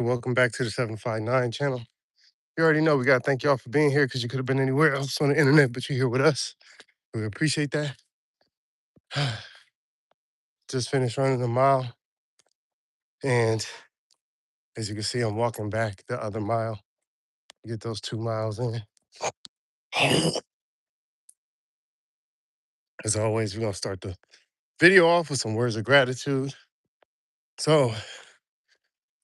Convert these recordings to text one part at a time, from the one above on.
Welcome back to the 759 channel. You already know we got to thank y'all for being here because you could have been anywhere else on the internet, but you're here with us. We appreciate that. Just finished running a mile. And as you can see, I'm walking back the other mile. Get those 2 miles in. As always, we're going to start the video off with some words of gratitude. So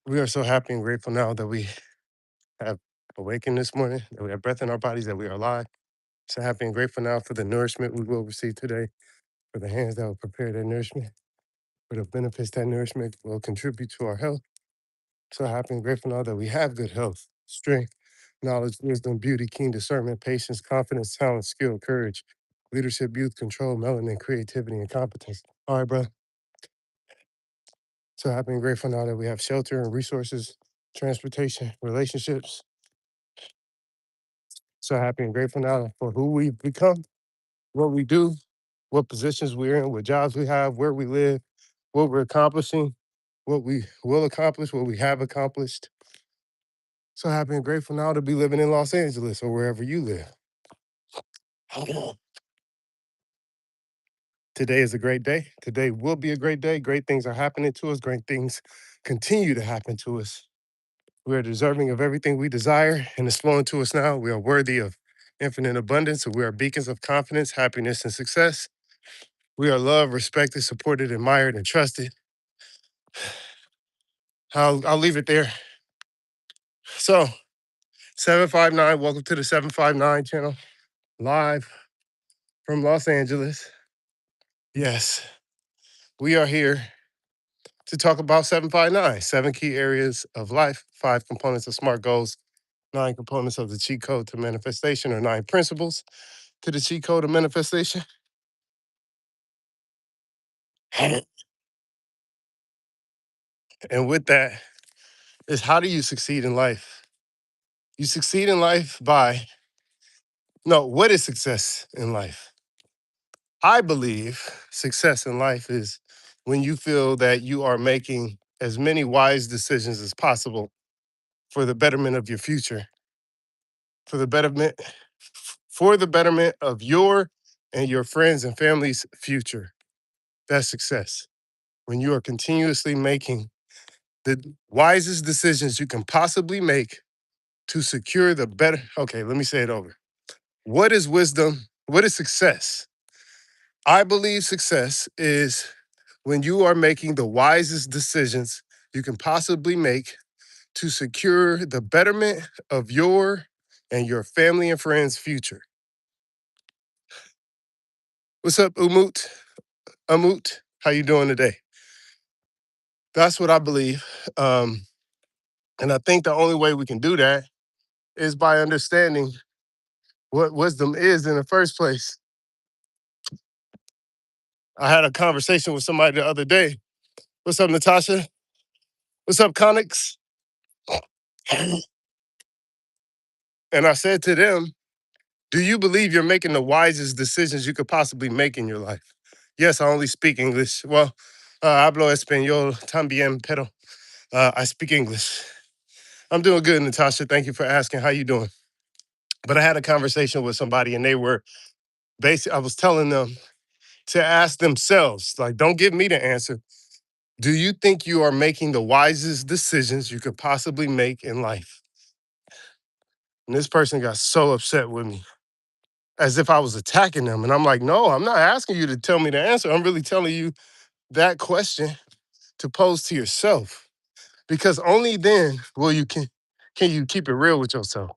we are so happy and grateful now that we have awakened this morning, that we have breath in our bodies, that we are alive. So happy and grateful now for the nourishment we will receive today, for the hands that will prepare that nourishment, for the benefits that nourishment will contribute to our health. So happy and grateful now that we have good health, strength, knowledge, wisdom, beauty, keen discernment, patience, confidence, talent, skill, courage, leadership, youth, control, melanin, creativity, and competence. All right, bro. So happy and grateful now that we have shelter and resources, transportation, relationships. So happy and grateful now for who we've become, what we do, what positions we're in, what jobs we have, where we live, what we're accomplishing, what we will accomplish, what we have accomplished. So happy and grateful now to be living in Los Angeles or wherever you live. Today is a great day. Today will be a great day. Great things are happening to us. Great things continue to happen to us. We are deserving of everything we desire and it's flowing to us now. We are worthy of infinite abundance. We are beacons of confidence, happiness, and success. We are loved, respected, supported, admired, and trusted. I'll leave it there. So, 759, welcome to the 759 channel, live from Los Angeles. Yes, we are here to talk about 759, 7 key areas of life, 5 components of SMART goals, 9 components of the cheat code to manifestation, or 9 principles to the cheat code of manifestation. And with that is, how do you succeed in life? You succeed in life by, no, what is success in life? I believe success in life is when you feel that you are making as many wise decisions as possible for the betterment of your future, for the betterment of your and your friends and family's future. That's success. When you are continuously making the wisest decisions you can possibly make to secure the better. Okay, let me say it over. What is wisdom? What is success? I believe success is when you are making the wisest decisions you can possibly make to secure the betterment of your and your family and friends' future. What's up, Umut? Amut, how you doing today? That's what I believe. And I think the only way we can do that is by understanding what wisdom is in the first place. I had a conversation with somebody the other day. What's up, Natasha? What's up, Connix? And I said to them, do you believe you're making the wisest decisions you could possibly make in your life? Yes, I only speak English. Well, hablo español también, pero I speak English. I'm doing good, Natasha. Thank you for asking. How you doing? But I had a conversation with somebody and they were I was telling them to ask themselves, like, don't give me the answer. Do you think you are making the wisest decisions you could possibly make in life? And this person got so upset with me, as if I was attacking them. And I'm like, no, I'm not asking you to tell me the answer. I'm really telling you that question to pose to yourself. Because only then will you can you keep it real with yourself.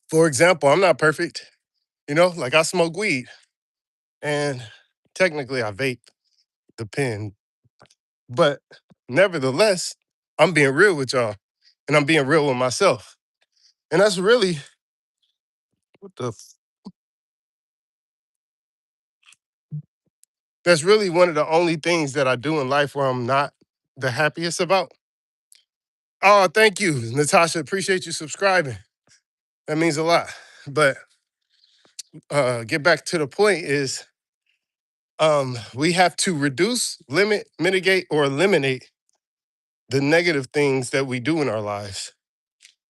For example, I'm not perfect. Like, I smoke weed and technically I vape the pen, but nevertheless, I'm being real with y'all and I'm being real with myself. And that's really what the that's really one of the only things that I do in life where I'm not the happiest about. Oh, thank you, Natasha. Appreciate you subscribing. That means a lot. But get back to the point is we have to reduce, limit, mitigate, or eliminate the negative things that we do in our lives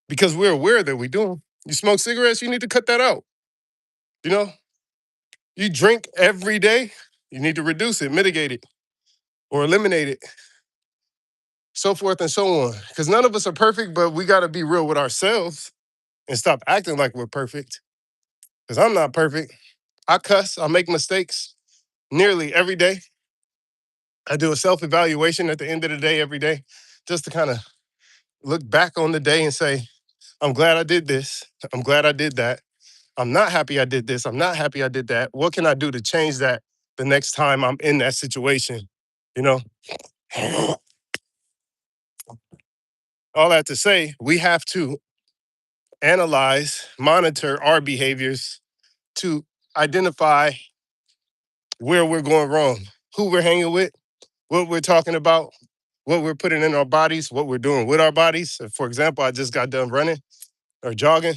because we're aware that we do them. You smoke cigarettes, you need to cut that out. You know, you drink every day, you need to reduce it, mitigate it, or eliminate it, so forth and so on. Because none of us are perfect, but we got to be real with ourselves and stop acting like we're perfect. Because I'm not perfect. I cuss, I make mistakes nearly every day. I do a self evaluation at the end of the day every day just to kind of look back on the day and say, I'm glad I did this. I'm glad I did that. I'm not happy I did this. I'm not happy I did that. What can I do to change that the next time I'm in that situation? You know, all that to say, we have to analyze, monitor our behaviors to identify where we're going wrong, who we're hanging with, what we're talking about, what we're putting in our bodies, what we're doing with our bodies. For example, I just got done running or jogging.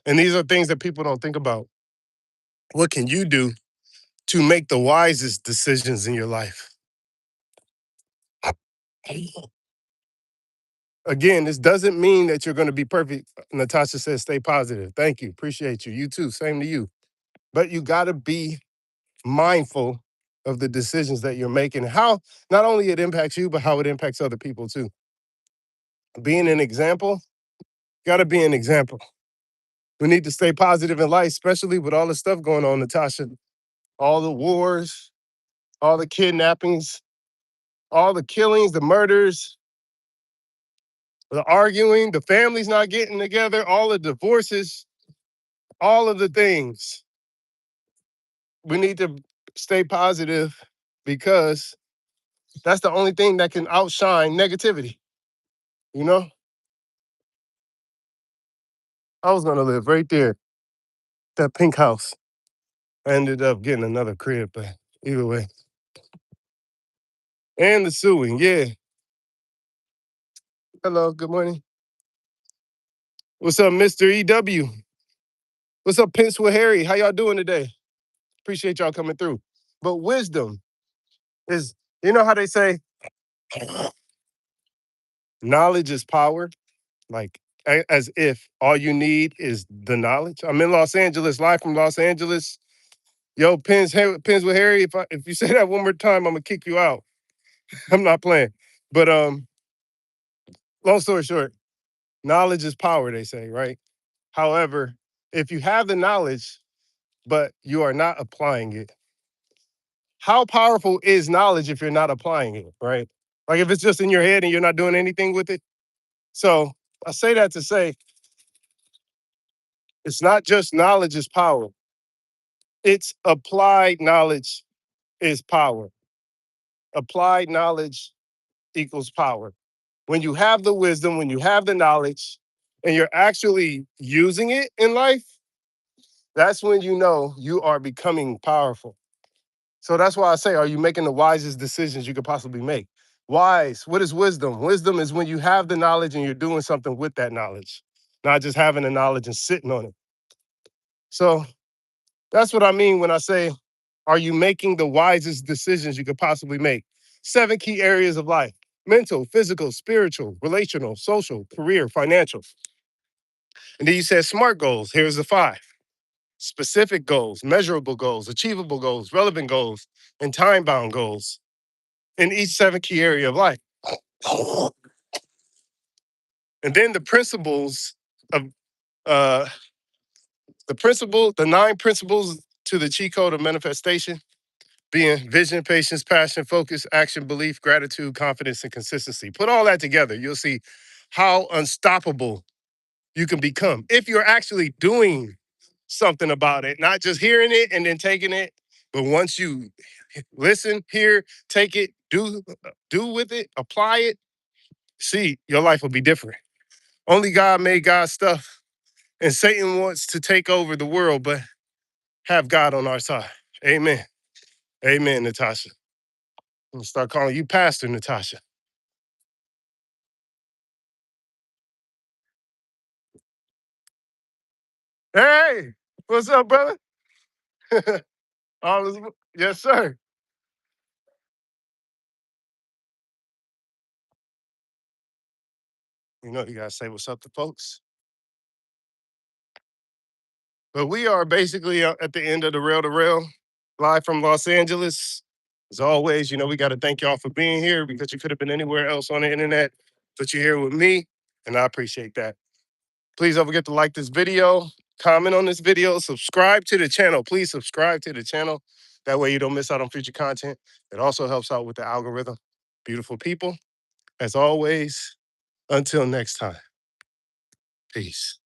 And these are things that people don't think about. What can you do to make the wisest decisions in your life? Again, this doesn't mean that you're going to be perfect. Natasha says, stay positive. Thank you. Appreciate you. You too. Same to you. But you got to be mindful of the decisions that you're making, how not only it impacts you, but how it impacts other people too. Being an example, got to be an example. We need to stay positive in life, especially with all the stuff going on, Natasha. All the wars, all the kidnappings, all the killings, the murders, the arguing, the families not getting together, all the divorces, all of the things. We need to stay positive because that's the only thing that can outshine negativity. You know, I was gonna live right there, that pink house. I ended up getting another crib, but either way. And the suing, yeah. Hello, good morning. What's up, Mr. EW? What's up, Pencil Harry? How y'all doing today? Appreciate y'all coming through. But wisdom is, you know how they say, knowledge is power? Like, as if all you need is the knowledge. I'm in Los Angeles, live from Los Angeles. Yo, Pins with Harry, if you say that one more time, I'm gonna kick you out. I'm not playing. But long story short, knowledge is power, they say, right? However, if you have the knowledge, but you are not applying it, how powerful is knowledge if you're not applying it, right? Like if it's just in your head and you're not doing anything with it. So I say that to say it's not just knowledge is power, it's applied knowledge is power. Applied knowledge equals power. When you have the wisdom, when you have the knowledge, and you're actually using it in life, that's when you know you are becoming powerful. So that's why I say, are you making the wisest decisions you could possibly make? Wise, what is wisdom? Wisdom is when you have the knowledge and you're doing something with that knowledge, not just having the knowledge and sitting on it. So that's what I mean when I say, are you making the wisest decisions you could possibly make? 7 key areas of life: mental, physical, spiritual, relational, social, career, financial. And then you said SMART goals. Here's the 5: specific goals, measurable goals, achievable goals, relevant goals, and time-bound goals in each 7 key area of life. And then the principles of uh, the 9 principles to the cheat code of manifestation, being vision, patience, passion, focus, action, belief, gratitude, confidence, and consistency. Put all that together, you'll see how unstoppable you can become if you're actually doing something about it, not just hearing it and then taking it, but once you listen, hear, take it, do with it, apply it, see, your life will be different. Only God made God's stuff, and Satan wants to take over the world, but have God on our side. Amen. Amen, Natasha. I'm gonna start calling you Pastor Natasha. Hey, what's up, brother? All is, yes, sir. You know, you gotta say what's up to folks. But we are basically at the end of the Rail to Rail, live from Los Angeles. As always, you know, we got to thank y'all for being here because you could have been anywhere else on the internet, but you're here with me, and I appreciate that. Please don't forget to like this video, comment on this video, subscribe to the channel. Please subscribe to the channel. That way you don't miss out on future content. It also helps out with the algorithm. Beautiful people, as always, until next time, peace.